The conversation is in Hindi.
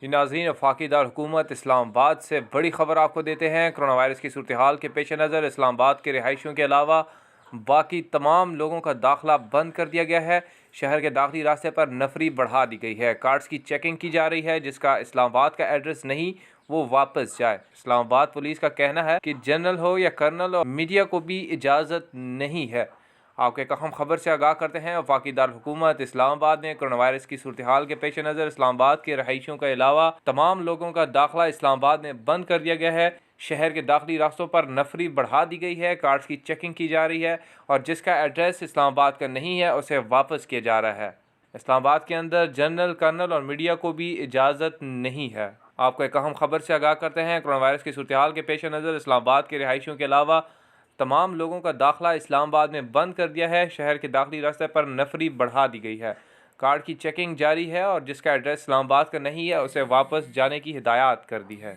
जी नाज़रीन, वफाकी दारकूमत इस्लाम आबाद से बड़ी खबर आपको देते हैं। कोरोना वायरस की सूरतहाल के पेश नज़र इस्लाम आबाद के रिहायशियों के अलावा बाकी तमाम लोगों का दाखिला बंद कर दिया गया है। शहर के दाखली रास्ते पर नफरी बढ़ा दी गई है। कार्ड्स की चेकिंग की जा रही है। जिसका इस्लाम आबाद का एड्रेस नहीं वो वापस जाए। इस्लाम आबाद पुलिस का कहना है कि जनरल हो या कर्नल और मीडिया को भी इजाज़त नहीं है। आपको एक अहम खबर से आगाह करते हैं। वफाकी दारकूमत इस्लाम आबाद में कोरोना वायरस की सूरतहाल के पेश नज़र इस्लाम आबाद के रहायशियों के अलावा तमाम लोगों का दाखिला इस्लाम आबाद में बंद कर दिया गया है। शहर के दाखली रास्तों पर नफरी बढ़ा दी गई है। कार्ड्स की चेकिंग की जा रही है और जिसका एड्रेस इस्लाम आबाद का नहीं है उसे वापस किया जा रहा है। इस्लाम आबाद के अंदर जनरल, कर्नल और मीडिया को भी इजाज़त नहीं है। आपको एक अहम खबर से आगाह करते हैं। कोरोना वायरस की सूरतहाल के पेश नज़र इस्लाम आबाद के रिहायशियों के अलावा तमाम लोगों का दाखिला इस्लाम आबाद में बंद कर दिया है। शहर के दाखली रास्ते पर नफरी बढ़ा दी गई है। कार्ड की चेकिंग जारी है और जिसका एड्रेस इस्लाम आबाद का नहीं है उसे वापस जाने की हिदायत कर दी है।